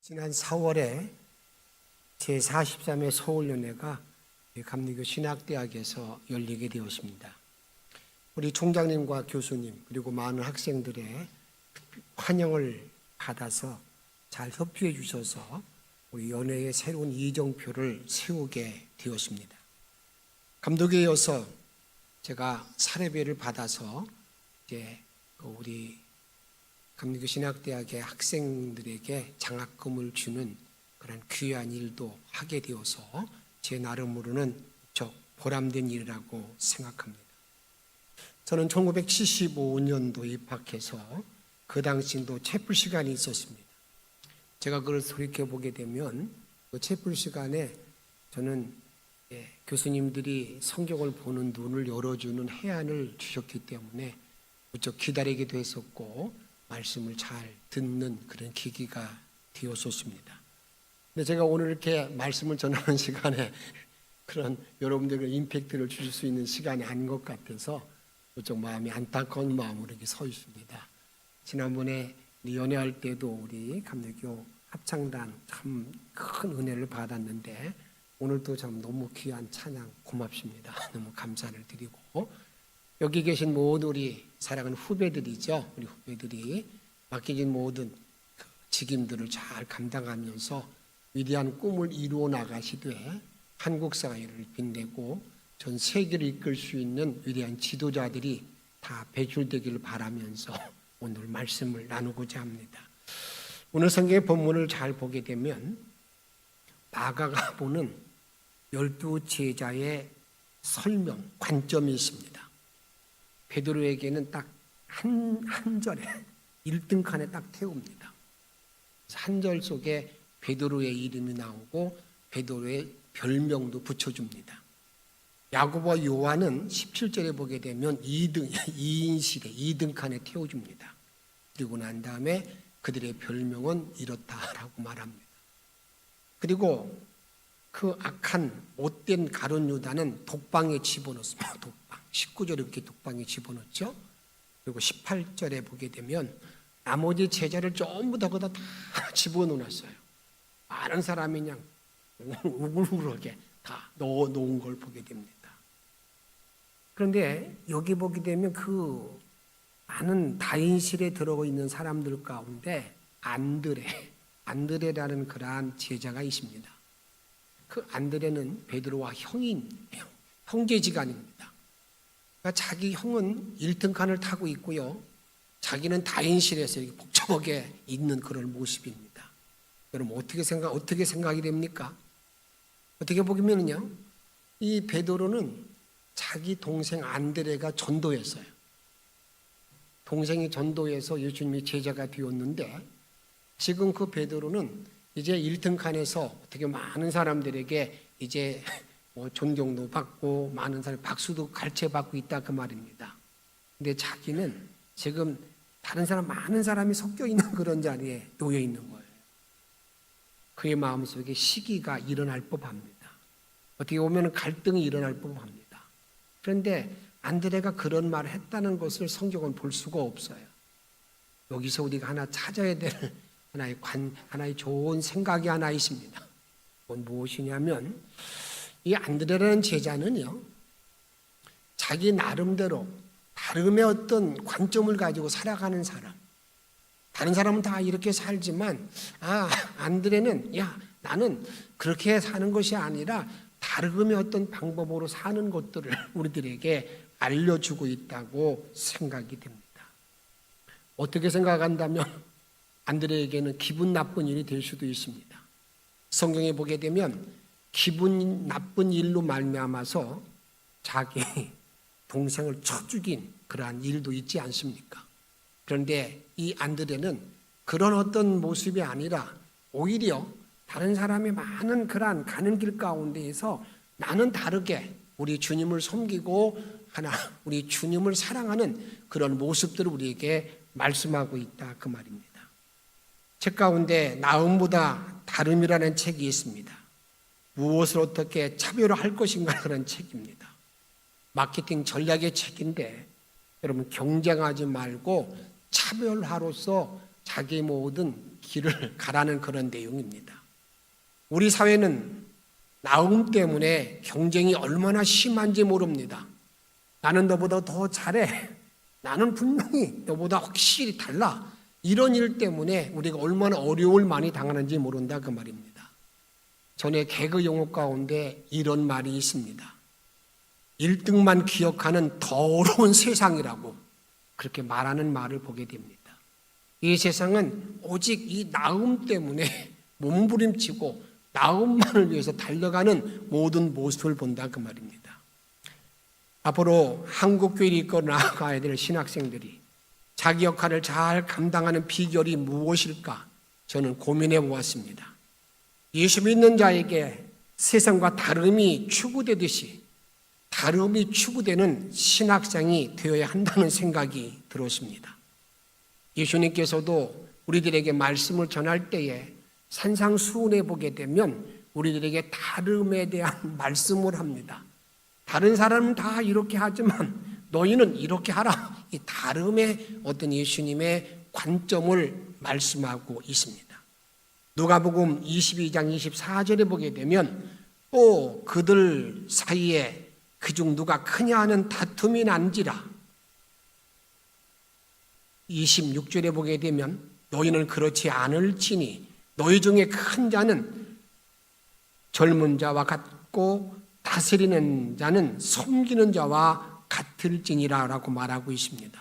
지난 4월에 제43회 서울연회가 감리교 신학대학에서 열리게 되었습니다. 우리 총장님과 교수님 그리고 많은 학생들의 환영을 받아서 잘 협조해 주셔서 우리 연회의 새로운 이정표를 세우게 되었습니다. 감독에 이어서 제가 사례비를 받아서 이제 우리 감리교 신학대학의 학생들에게 장학금을 주는 그런 귀한 일도 하게 되어서 제 나름으로는 저 보람된 일이라고 생각합니다. 저는 1975년도 입학해서 그 당시도 채플 시간이 있었습니다. 제가 그걸 돌이켜보게 되면 그 채플 시간에 저는 교수님들이 성경을 보는 눈을 열어주는 해안을 주셨기 때문에 무척 기다리기도 했었고 말씀을 잘 듣는 그런 계기가 되었었습니다. 근데 제가 오늘 이렇게 말씀을 전하는 시간에 그런 여러분들의 임팩트를 주실 수 있는 시간이 아닌 것 같아서 좀 마음이 안타까운 마음으로 이렇게 서 있습니다. 지난번에 연회할 때도 우리 감리교 합창단 참 큰 은혜를 받았는데 오늘도 참 너무 귀한 찬양 고맙습니다. 너무 감사를 드리고 여기 계신 모든 우리 사랑하는 후배들이죠. 우리 후배들이 맡겨진 모든 직임들을 잘 감당하면서 위대한 꿈을 이루어 나가시되 한국 사회를 빛내고 전 세계를 이끌 수 있는 위대한 지도자들이 다 배출되기를 바라면서 오늘 말씀을 나누고자 합니다. 오늘 성경의 본문을 잘 보게 되면 마가가 보는 12제자의 설명, 관점이 있습니다. 베드로에게는 딱 한 절에 1등 칸에 딱 태웁니다. 한 절 속에 베드로의 이름이 나오고 베드로의 별명도 붙여줍니다. 야고보와 요한은 17절에 보게 되면 2인실에 2등 칸에 태워줍니다. 그리고 난 다음에 그들의 별명은 이렇다라고 말합니다. 그리고 그 악한 못된 가룟 유다는 독방에 집어넣습니다. 독방. 19절에 그렇게 독방에 집어넣죠. 그리고 18절에 보게 되면 나머지 제자를 전부 다 거기다 다 집어넣어놨어요. 많은 사람이 그냥 우글우글하게 다 넣어놓은 걸 보게 됩니다. 그런데 여기 보게 되면 그 많은 다인실에 들어가 있는 사람들 가운데 안드레라는 그러한 제자가 있습니다. 그 안드레는 베드로와 형제지간입니다. 그러니까 자기 형은 1등 칸을 타고 있고요. 자기는 다인실에서 이렇게 복잡하게 있는 그런 모습입니다. 여러분 어떻게 생각이 됩니까? 어떻게 보면은요, 이 베드로는 자기 동생 안드레가 전도했어요. 동생이 전도해서 예수님이 제자가 되었는데 지금 그 베드로는 이제 1등 칸에서 어떻게 많은 사람들에게 이제 존경도 받고 많은 사람 박수도 갈채받고 있다 그 말입니다. 근데 자기는 지금 다른 사람 많은 사람이 섞여 있는 그런 자리에 놓여 있는 거예요. 그의 마음속에 시기가 일어날 법합니다. 어떻게 보면 갈등이 일어날 법합니다. 그런데 안드레가 그런 말을 했다는 것을 성경은 볼 수가 없어요. 여기서 우리가 하나 찾아야 될 하나의 좋은 생각이 하나 있습니다. 그건 무엇이냐면 이 안드레라는 제자는요, 자기 나름대로 다름의 어떤 관점을 가지고 살아가는 사람. 다른 사람은 다 이렇게 살지만 안드레는 나는 그렇게 사는 것이 아니라 다름의 어떤 방법으로 사는 것들을 우리들에게 알려주고 있다고 생각이 됩니다. 어떻게 생각한다면 안드레에게는 기분 나쁜 일이 될 수도 있습니다. 성경에 보게 되면 기분 나쁜 일로 말미암아서 자기 동생을 쳐 죽인 그러한 일도 있지 않습니까? 그런데 이 안드레는 그런 어떤 모습이 아니라 오히려 다른 사람이 많은 그러한 가는 길 가운데에서 나는 다르게 우리 주님을 섬기고 우리 주님을 사랑하는 그런 모습들을 우리에게 말씀하고 있다 그 말입니다. 책 가운데 나음보다 다름이라는 책이 있습니다. 무엇을 어떻게 차별화할 것인가 그런 책입니다. 마케팅 전략의 책인데 여러분 경쟁하지 말고 차별화로서 자기 모든 길을 가라는 그런 내용입니다. 우리 사회는 나음 때문에 경쟁이 얼마나 심한지 모릅니다. 나는 너보다 더 잘해. 나는 분명히 너보다 확실히 달라. 이런 일 때문에 우리가 얼마나 어려움을 많이 당하는지 모른다 그 말입니다. 전에 개그 용어 가운데 이런 말이 있습니다. 1등만 기억하는 더러운 세상이라고 그렇게 말하는 말을 보게 됩니다. 이 세상은 오직 이 나음 때문에 몸부림치고 나음만을 위해서 달려가는 모든 모습을 본다 그 말입니다. 앞으로 한국교회를 이끌어 나가야 될 신학생들이 자기 역할을 잘 감당하는 비결이 무엇일까 저는 고민해 보았습니다. 예수 믿는 자에게 세상과 다름이 추구되듯이 다름이 추구되는 신학생이 되어야 한다는 생각이 들었습니다. 예수님께서도 우리들에게 말씀을 전할 때에 산상수훈에 보게 되면 우리들에게 다름에 대한 말씀을 합니다. 다른 사람은 다 이렇게 하지만 너희는 이렇게 하라. 이 다름의 어떤 예수님의 관점을 말씀하고 있습니다. 누가복음 22장 24절에 보게 되면 또 그들 사이에 그중 누가 크냐 하는 다툼이 난지라. 26절에 보게 되면 너희는 그렇지 않을지니 너희 중에 큰 자는 젊은 자와 같고 다스리는 자는 섬기는 자와 같을지니라 라고 말하고 있습니다.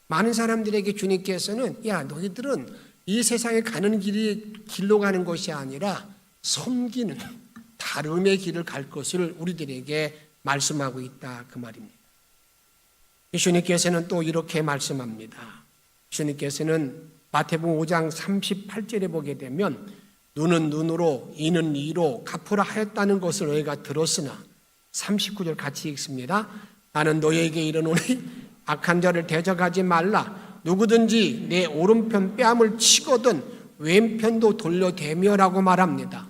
많은 사람들에게 주님께서는 야 너희들은 이 세상에 가는 길로 가는 것이 아니라 섬기는 다름의 길을 갈 것을 우리들에게 말씀하고 있다 그 말입니다. 예수님께서는 또 이렇게 말씀합니다. 예수님께서는 마태복음 5장 38절에 보게 되면 눈은 눈으로 이는 이로 갚으라 하였다는 것을 너희가 들었으나 39절 같이 읽습니다. 나는 너희에게 이르노니 악한 자를 대적하지 말라. 누구든지 내 오른편 뺨을 치거든 왼편도 돌려대며라고 말합니다.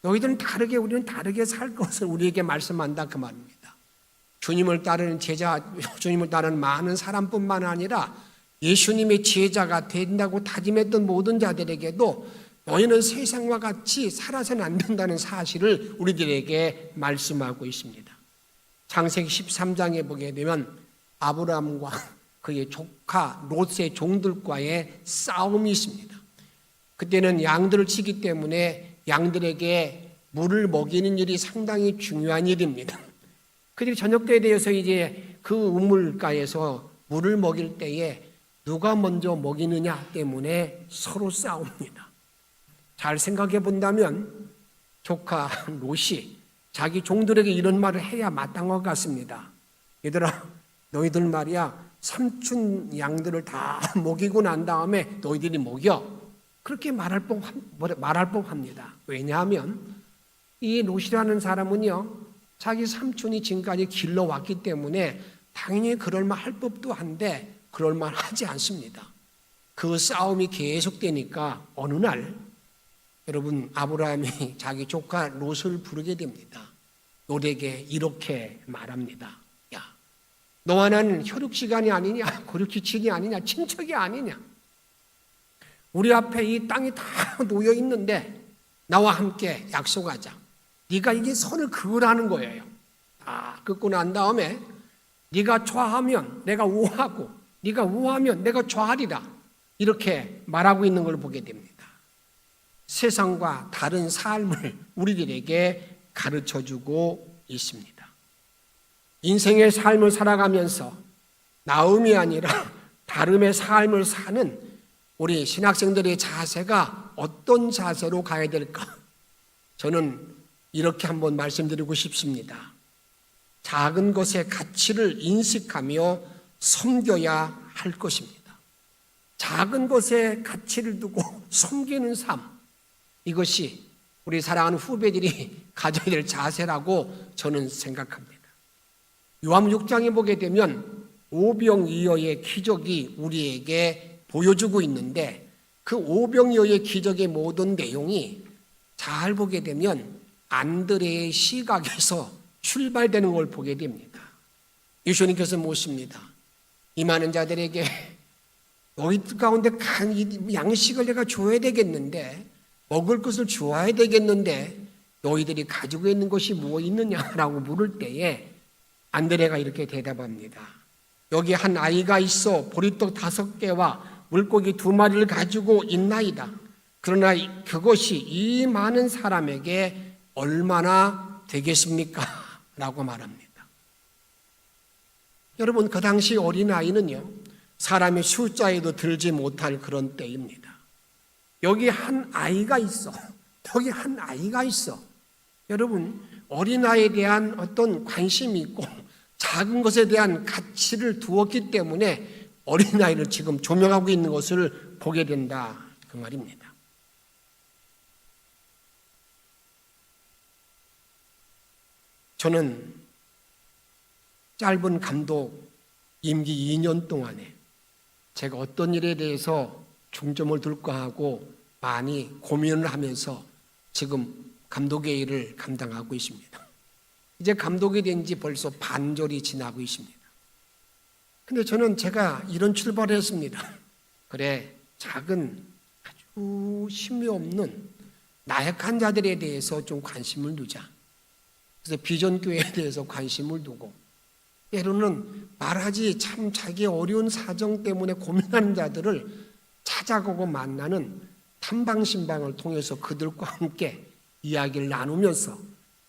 너희들은 다르게 우리는 다르게 살 것을 우리에게 말씀한다 그 말입니다. 주님을 따르는 제자, 주님을 따르는 많은 사람뿐만 아니라 예수님의 제자가 된다고 다짐했던 모든 자들에게도 너희는 세상과 같이 살아서는 안 된다는 사실을 우리들에게 말씀하고 있습니다. 창세기 13장에 보게 되면 아브라함과 그의 조카 롯의 종들과의 싸움이 있습니다. 그때는 양들을 치기 때문에 양들에게 물을 먹이는 일이 상당히 중요한 일입니다. 그들이 저녁 때에 대해서 이제 그 우물가에서 물을 먹일 때에 누가 먼저 먹이느냐 때문에 서로 싸웁니다. 잘 생각해 본다면 조카 롯이 자기 종들에게 이런 말을 해야 마땅한 것 같습니다. 얘들아, 너희들 말이야 삼촌 양들을 다 먹이고 난 다음에 너희들이 먹여. 그렇게 말할 법합니다. 왜냐하면 이 롯이라는 사람은요 자기 삼촌이 지금까지 길러왔기 때문에 당연히 그럴만 할 법도 한데 그럴만 하지 않습니다. 그 싸움이 계속되니까 어느 날 여러분 아브라함이 자기 조카 롯을 부르게 됩니다. 롯에게 이렇게 말합니다. 야, 너와 나는 혈육시간이 아니냐, 고륙지친이 아니냐, 친척이 아니냐. 우리 앞에 이 땅이 다 놓여 있는데 나와 함께 약속하자. 네가 이게 선을 그으라는 거예요. 다 긋고 난 다음에 네가 좌하면 내가 우하고 네가 우하면 내가 좌하리라. 이렇게 말하고 있는 걸 보게 됩니다. 세상과 다른 삶을 우리들에게 가르쳐주고 있습니다. 인생의 삶을 살아가면서 나음이 아니라 다름의 삶을 사는 우리 신학생들의 자세가 어떤 자세로 가야 될까? 저는 이렇게 한번 말씀드리고 싶습니다. 작은 것의 가치를 인식하며 섬겨야 할 것입니다. 작은 것의 가치를 두고 섬기는 삶, 이것이 우리 사랑하는 후배들이 가져야 될 자세라고 저는 생각합니다. 요한복음 6장에 보게 되면 오병이어의 기적이 우리에게 보여주고 있는데 그 오병이어의 기적의 모든 내용이 잘 보게 되면 안드레의 시각에서 출발되는 걸 보게 됩니다. 예수님께서 묻습니다. 이 많은 자들에게 너희들 가운데 양식을 내가 줘야 되겠는데, 먹을 것을 주어야 되겠는데 너희들이 가지고 있는 것이 뭐 있느냐라고 물을 때에 안드레가 이렇게 대답합니다. 여기 한 아이가 있어 보리떡 5개와 물고기 2마리를 가지고 있나이다. 그러나 그것이 이 많은 사람에게 얼마나 되겠습니까? 라고 말합니다. 여러분, 그 당시 어린아이는요, 사람의 숫자에도 들지 못할 그런 때입니다. 여기 한 아이가 있어. 여기 한 아이가 있어. 여러분, 어린아이에 대한 어떤 관심이 있고 작은 것에 대한 가치를 두었기 때문에 어린아이를 지금 조명하고 있는 것을 보게 된다, 그 말입니다. 저는 짧은 감독 임기 2년 동안에 제가 어떤 일에 대해서 중점을 둘까 하고 많이 고민을 하면서 지금 감독의 일을 감당하고 있습니다. 이제 감독이 된 지 벌써 반절이 지나고 있습니다. 근데 저는 제가 이런 출발을 했습니다. 그래, 작은 아주 힘이 없는 나약한 자들에 대해서 좀 관심을 두자. 그래서 비전교회에 대해서 관심을 두고, 때로는 말하지 참 자기 어려운 사정 때문에 고민하는 자들을 찾아가고 만나는 탐방신방을 통해서 그들과 함께 이야기를 나누면서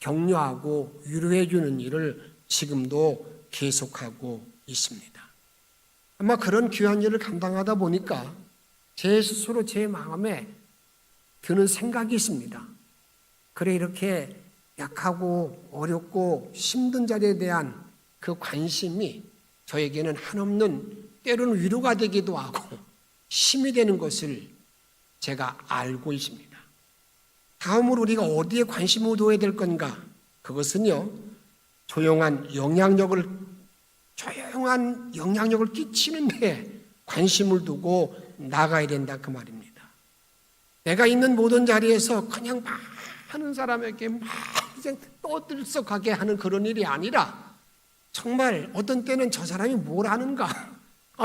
격려하고 위로해 주는 일을 지금도 계속하고 있습니다. 아마 그런 귀한 일을 감당하다 보니까 제 스스로 제 마음에 드는 생각이 있습니다. 그래, 이렇게 약하고 어렵고 힘든 자리에 대한 그 관심이 저에게는 한없는 때로는 위로가 되기도 하고 힘이 되는 것을 제가 알고 있습니다. 다음으로 우리가 어디에 관심을 둬야 될 건가? 그것은요, 조용한 영향력을 끼치는 데 관심을 두고 나가야 된다, 그 말입니다. 내가 있는 모든 자리에서 그냥 많은 사람에게 막 떠들썩하게 하는 그런 일이 아니라, 정말 어떤 때는 저 사람이 뭘 하는가,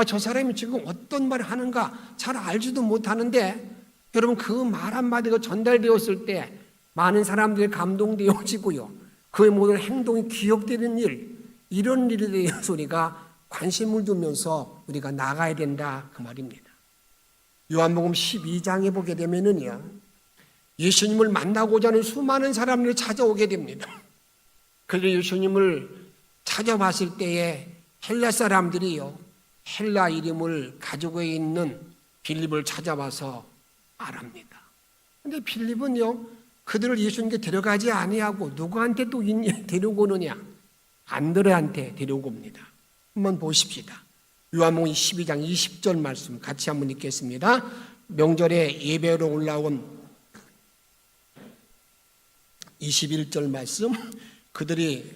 저 사람이 지금 어떤 말을 하는가 잘 알지도 못하는데, 여러분, 그 말 한마디가 전달되었을 때 많은 사람들이 감동되어지고요, 그의 모든 행동이 기억되는 일, 이런 일에 대해서 우리가 관심을 두면서 우리가 나가야 된다, 그 말입니다. 요한복음 12장에 보게 되면은요, 예수님을 만나고자 하는 수많은 사람들이 찾아오게 됩니다. 그런데 예수님을 찾아봤을 때에 헬라 사람들이요, 헬라 이름을 가지고 있는 빌립을 찾아와서 말합니다. 그런데 빌립은요, 그들을 예수님께 데려가지 아니하고 누구한테 또 데리고 오느냐? 안드레한테 데리고 옵니다. 한번 보십시다. 요한복음 12장 20절 말씀 같이 한번 읽겠습니다. 명절에 예배로 올라온 21절 말씀, 그들이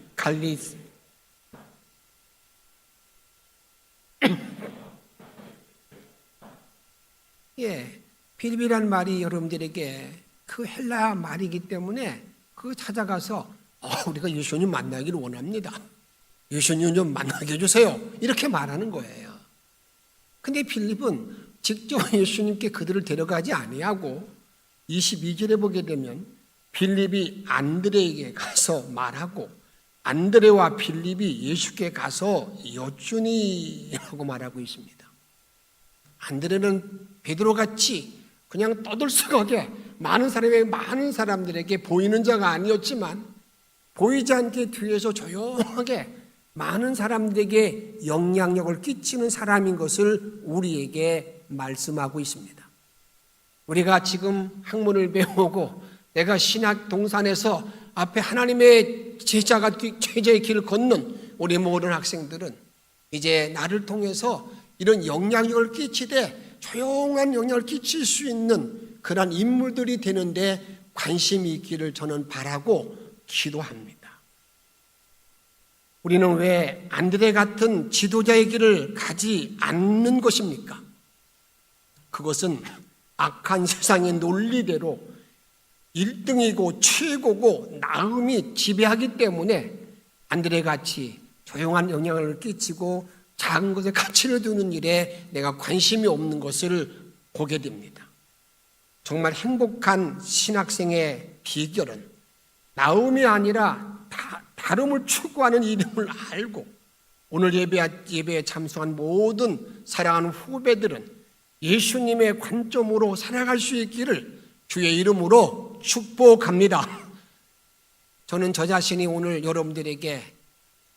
빌립이란 말이 여러분들에게 그 헬라 말이기 때문에 그 찾아가서 우리가 예수님 만나기를 원합니다. 예수님 좀 만나게 해주세요. 이렇게 말하는 거예요. 근데 빌립은 직접 예수님께 그들을 데려가지 아니하고 22절에 보게 되면 빌립이 안드레에게 가서 말하고, 안드레와 빌립이 예수께 가서 여쭈니라고 말하고 있습니다. 안드레는 베드로같이 그냥 떠들썩하게 많은 사람들에게 보이는 자가 아니었지만, 보이지 않게 뒤에서 조용하게 많은 사람들에게 영향력을 끼치는 사람인 것을 우리에게 말씀하고 있습니다. 우리가 지금 학문을 배우고 내가 신학 동산에서 앞에 하나님의 제자의 길을 걷는 우리 모든 학생들은 이제 나를 통해서 이런 영향력을 끼치되 조용한 영향을 끼칠 수 있는 그런 인물들이 되는데 관심이 있기를 저는 바라고 기도합니다. 우리는 왜 안드레 같은 지도자의 길을 가지 않는 것입니까? 그것은 악한 세상의 논리대로 1등이고 최고고 나음이 지배하기 때문에 안드레같이 조용한 영향을 끼치고 작은 것에 가치를 두는 일에 내가 관심이 없는 것을 보게 됩니다. 정말 행복한 신학생의 비결은 나음이 아니라 다름을 추구하는 이름을 알고, 오늘 예배에 참석한 모든 사랑하는 후배들은 예수님의 관점으로 살아갈 수 있기를 주의 이름으로 축복합니다. 저는 저 자신이 오늘 여러분들에게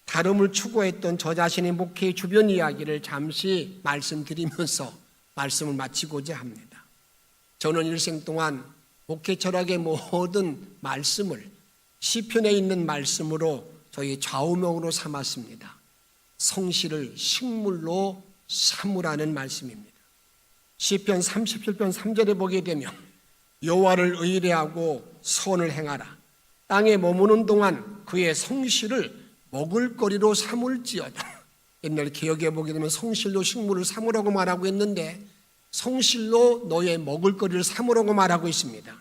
다름을 추구했던 저 자신의 목회 주변 이야기를 잠시 말씀드리면서 말씀을 마치고자 합니다. 저는 일생 동안 목회 철학의 모든 말씀을 시편에 있는 말씀으로 저희 좌우명으로 삼았습니다. 성실을 식물로 삼으라는 말씀입니다. 시편 37편 3절에 보게 되면 여호와를 의뢰하고 선을 행하라. 땅에 머무는 동안 그의 성실을 먹을거리로 삼을지어다. 옛날 개역에 보게 되면 성실로 식물을 삼으라고 말하고 있는데 성실로 너의 먹을거리를 삼으라고 말하고 있습니다.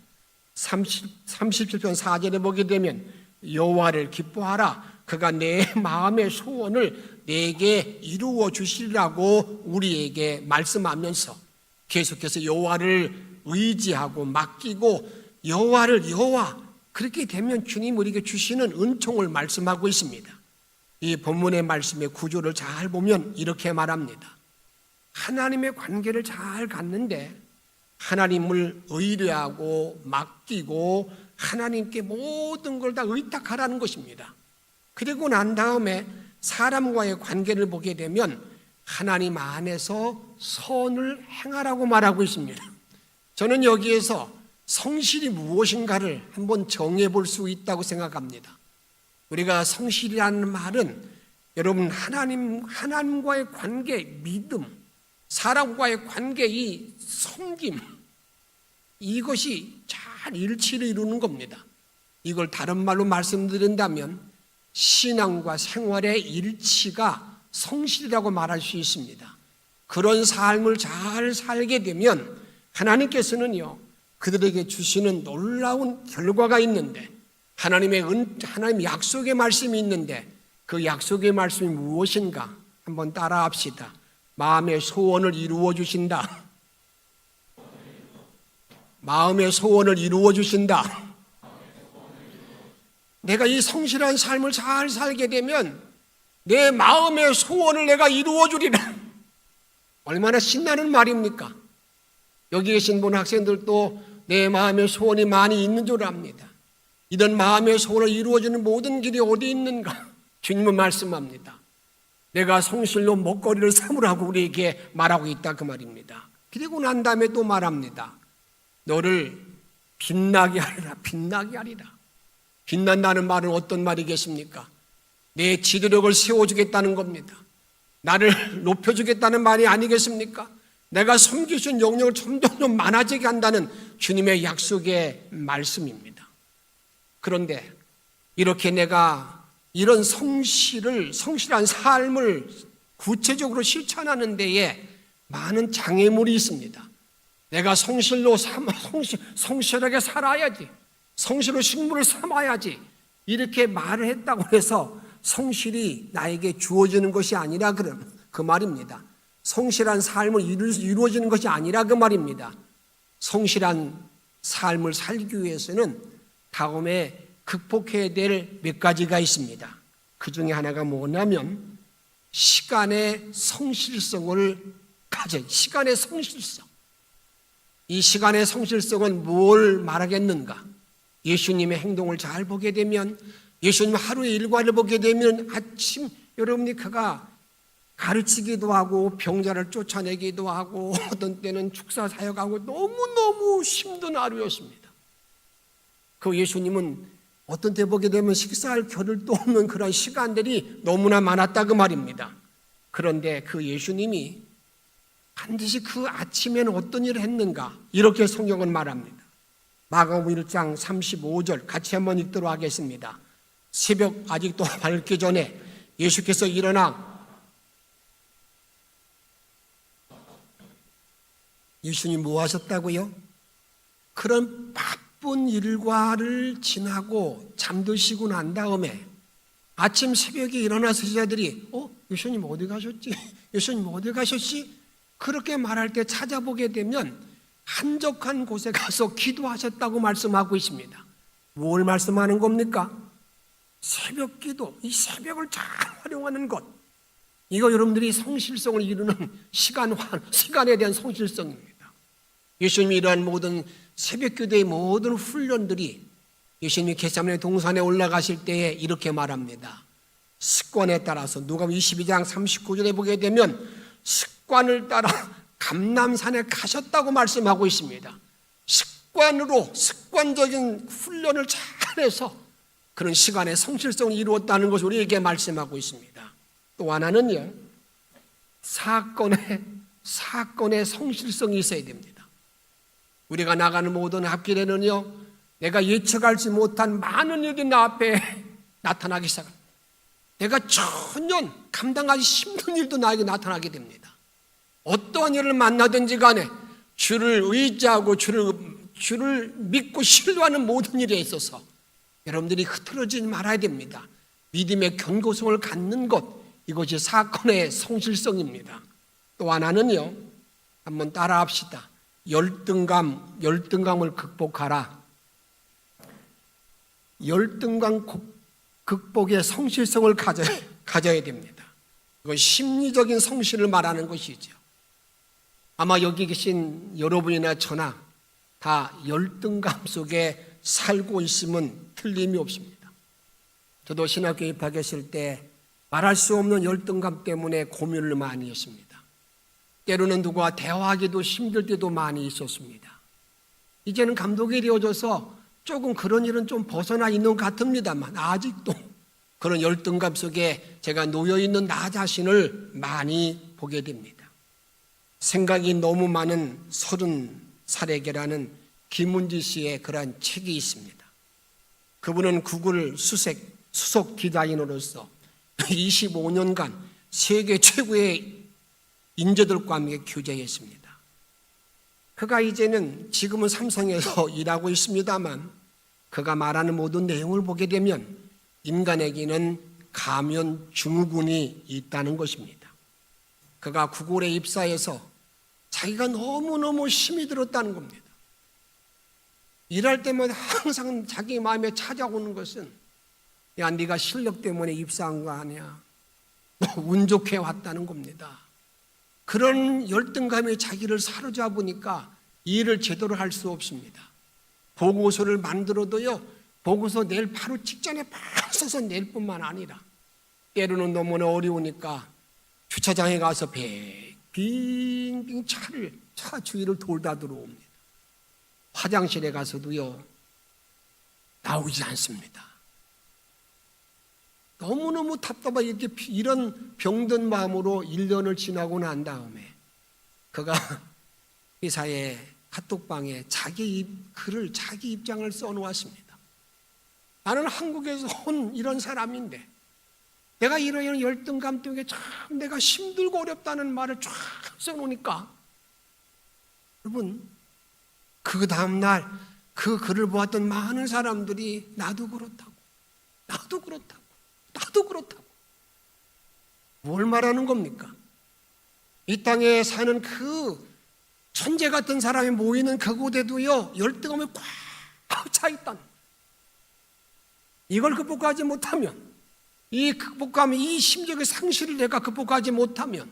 37편 4절에 보게 되면 여호와를 기뻐하라. 그가 내 마음의 소원을 내게 이루어 주시리라고 우리에게 말씀하면서 계속해서 여호와를 의지하고 맡기고 여호와 그렇게 되면 주님 우리에게 주시는 은총을 말씀하고 있습니다. 이 본문의 말씀의 구조를 잘 보면 이렇게 말합니다. 하나님의 관계를 잘 갖는데 하나님을 의뢰하고 맡기고 하나님께 모든 걸 다 의탁하라는 것입니다. 그리고 난 다음에 사람과의 관계를 보게 되면 하나님 안에서 선을 행하라고 말하고 있습니다. 저는 여기에서 성실이 무엇인가를 한번 정해 볼 수 있다고 생각합니다. 우리가 성실이라는 말은 여러분 하나님과의 관계, 믿음, 사람과의 관계, 이 섬김, 이것이 잘 일치를 이루는 겁니다. 이걸 다른 말로 말씀드린다면 신앙과 생활의 일치가 성실이라고 말할 수 있습니다. 그런 삶을 잘 살게 되면 하나님께서는요, 그들에게 주시는 놀라운 결과가 있는데 하나님의 약속의 말씀이 있는데 그 약속의 말씀이 무엇인가 한번 따라합시다. 마음의 소원을 이루어 주신다. 마음의 소원을 이루어 주신다. 내가 이 성실한 삶을 잘 살게 되면 내 마음의 소원을 내가 이루어 주리라. 얼마나 신나는 말입니까? 여기 계신 분 학생들도 내 마음의 소원이 많이 있는 줄 압니다. 이런 마음의 소원을 이루어주는 모든 길이 어디 있는가? 주님은 말씀합니다. 내가 성실로 먹거리를 삼으라고 우리에게 말하고 있다 그 말입니다. 그리고 난 다음에 또 말합니다. 너를 빛나게 하리라. 빛나게 하리라. 빛난다는 말은 어떤 말이겠습니까? 내 지도력을 세워주겠다는 겁니다. 나를 높여주겠다는 말이 아니겠습니까? 내가 섬길 수 있는 영역을 점점 많아지게 한다는 주님의 약속의 말씀입니다. 그런데 이렇게 내가 이런 성실한 삶을 구체적으로 실천하는 데에 많은 장애물이 있습니다. 내가 성실하게 살아야지, 성실로 식물을 삼아야지, 이렇게 말을 했다고 해서 성실이 나에게 주어지는 것이 아니라 그 말입니다. 성실한 삶을 이루어지는 것이 아니라 그 말입니다. 성실한 삶을 살기 위해서는 다음에 극복해야 될 몇 가지가 있습니다. 그 중에 하나가 뭐냐면 시간의 성실성을 시간의 성실성. 이 시간의 성실성은 뭘 말하겠는가? 예수님의 행동을 잘 보게 되면, 예수님 하루의 일과를 보게 되면 아침 여러분이 그가 가르치기도 하고 병자를 쫓아내기도 하고 어떤 때는 축사 사역하고 너무너무 힘든 하루였습니다. 그 예수님은 어떤 때 보게 되면 식사할 겨를도 없는 그런 시간들이 너무나 많았다 그 말입니다. 그런데 그 예수님이 반드시 그 아침에는 어떤 일을 했는가? 이렇게 성경은 말합니다. 마가복음 1장 35절 같이 한번 읽도록 하겠습니다. 새벽 아직도 밝기 전에 예수께서 일어나 예수님 뭐 하셨다고요? 그런 바쁜 일과를 지나고 잠드시고 난 다음에 아침 새벽에 일어나서 제자들이 예수님 어디 가셨지? 예수님 어디 가셨지? 그렇게 말할 때 찾아보게 되면 한적한 곳에 가서 기도하셨다고 말씀하고 있습니다. 뭘 말씀하는 겁니까? 새벽 기도, 이 새벽을 잘 활용하는 것. 이거 여러분들이 성실성을 이루는 시간에 대한 성실성입니다. 예수님이 이러한 모든 새벽 기도의 모든 훈련들이 예수님이 겟세마네 동산에 올라가실 때에 이렇게 말합니다. 습관에 따라서 누가복음 22장 39절에 보게 되면 습관을 따라 감람산에 가셨다고 말씀하고 있습니다. 습관적인 훈련을 잘해서 그런 시간에 성실성을 이루었다는 것을 우리에게 말씀하고 있습니다. 또 하나는요, 사건의 성실성이 있어야 됩니다. 우리가 나가는 모든 앞길에는요, 내가 예측하지 못한 많은 일이 나 앞에 나타나기 시작합니다. 내가 전혀 감당하기 힘든 일도 나에게 나타나게 됩니다. 어떠한 일을 만나든지 간에 주를 의지하고 주를 믿고 신뢰하는 모든 일에 있어서 여러분들이 흐트러지지 말아야 됩니다. 믿음의 견고성을 갖는 것, 이것이 사건의 성실성입니다. 또 하나는요, 한번 따라합시다. 열등감을 극복하라. 열등감 극복의 성실성을 가져야 됩니다. 이건 심리적인 성실을 말하는 것이죠. 아마 여기 계신 여러분이나 저나 다 열등감 속에 살고 있으면 틀림이 없습니다. 저도 신학교 입학했을 때 말할 수 없는 열등감 때문에 고민을 많이 했습니다. 때로는 누구와 대화하기도 힘들 때도 많이 있었습니다. 이제는 감독이 되어져서 조금 그런 일은 좀 벗어나 있는 것 같습니다만 아직도 그런 열등감 속에 제가 놓여있는 나 자신을 많이 보게 됩니다. 생각이 너무 많은 30살에게라는 김은지 씨의 그러한 책이 있습니다. 그분은 구글 수석 디자이너로서 25년간 세계 최고의 인재들과 함께 교제했습니다. 그가 이제는 지금은 삼성에서 일하고 있습니다만 그가 말하는 모든 내용을 보게 되면 인간에게는 가면 증후군이 있다는 것입니다. 그가 구글에 입사해서 자기가 너무너무 힘이 들었다는 겁니다. 일할 때마다 항상 자기 마음에 찾아오는 것은 야, 네가 실력 때문에 입사한 거 아니야. 너 운 좋게 왔다는 겁니다. 그런 열등감이 자기를 사로잡으니까 일을 제대로 할 수 없습니다. 보고서를 만들어도요, 보고서 낼 바로 직전에 막 써서 낼 뿐만 아니라 때로는 너무나 어려우니까 주차장에 가서 빙빙 차 주위를 돌다 들어옵니다. 화장실에 가서도요, 나오지 않습니다. 너무너무 답답하게 이렇게 이런 병든 마음으로 1년을 지나고 난 다음에 그가 회사의 카톡방에 자기 입장을 써놓았습니다. 나는 한국에서 온 이런 사람인데 내가 이런 열등감 때문에 참 내가 힘들고 어렵다는 말을 쫙 써놓으니까 여러분, 그 다음날 그 글을 보았던 많은 사람들이 나도 그렇다고 뭘 말하는 겁니까? 이 땅에 사는 그 천재 같은 사람이 모이는 그곳에도요, 열등감이 꽉 차 있다는, 이걸 극복하지 못하면, 이 심적의 상실을 내가 극복하지 못하면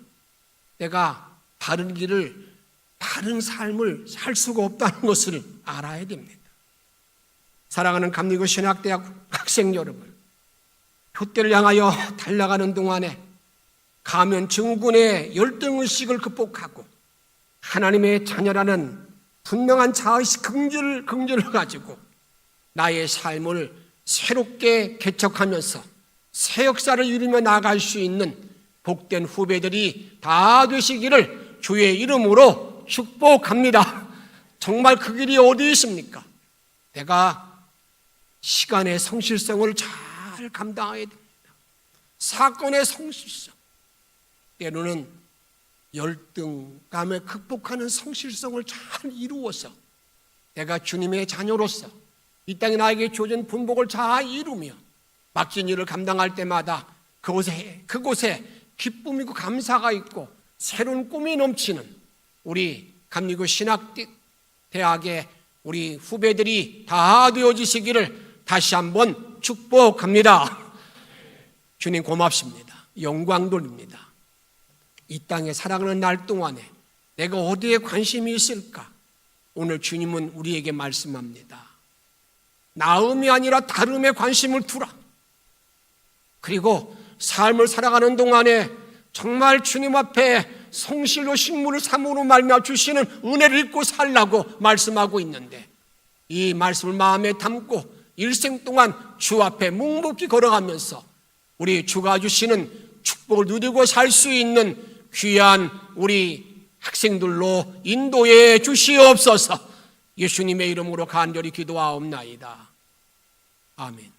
내가 바른 길을, 바른 삶을 살 수가 없다는 것을 알아야 됩니다. 사랑하는 감리교 신학대학 학생 여러분, 표대를 향하여 달려가는 동안에 가면 증후군의 열등의식을 극복하고 하나님의 자녀라는 분명한 자의식, 긍지를 가지고 나의 삶을 새롭게 개척하면서 새 역사를 이루며 나아갈 수 있는 복된 후배들이 다 되시기를 주의 이름으로 축복합니다. 정말 그 길이 어디 있습니까? 내가 시간의 성실성을 잘 감당해야 됩니다. 사건의 성실성, 때로는 열등감을 극복하는 성실성을 잘 이루어서 내가 주님의 자녀로서 이 땅에 나에게 주어진 분복을 잘 이루며 맡긴 일을 감당할 때마다 그곳에 기쁨이고 감사가 있고 새로운 꿈이 넘치는 우리 감리교 신학대학의 우리 후배들이 다 되어지시기를 다시 한번 축복합니다. 주님 고맙습니다. 영광 돌립니다. 이 땅에 살아가는 날 동안에 내가 어디에 관심이 있을까? 오늘 주님은 우리에게 말씀합니다. 나음이 아니라 다름에 관심을 두라. 그리고 삶을 살아가는 동안에 정말 주님 앞에 성실로 식물을 삼으로 말미암아 주시는 은혜를 잊고 살라고 말씀하고 있는데, 이 말씀을 마음에 담고 일생 동안 주 앞에 묵묵히 걸어가면서 우리 주가 주시는 축복을 누리고 살 수 있는 귀한 우리 학생들로 인도해 주시옵소서. 예수님의 이름으로 간절히 기도하옵나이다. 아멘.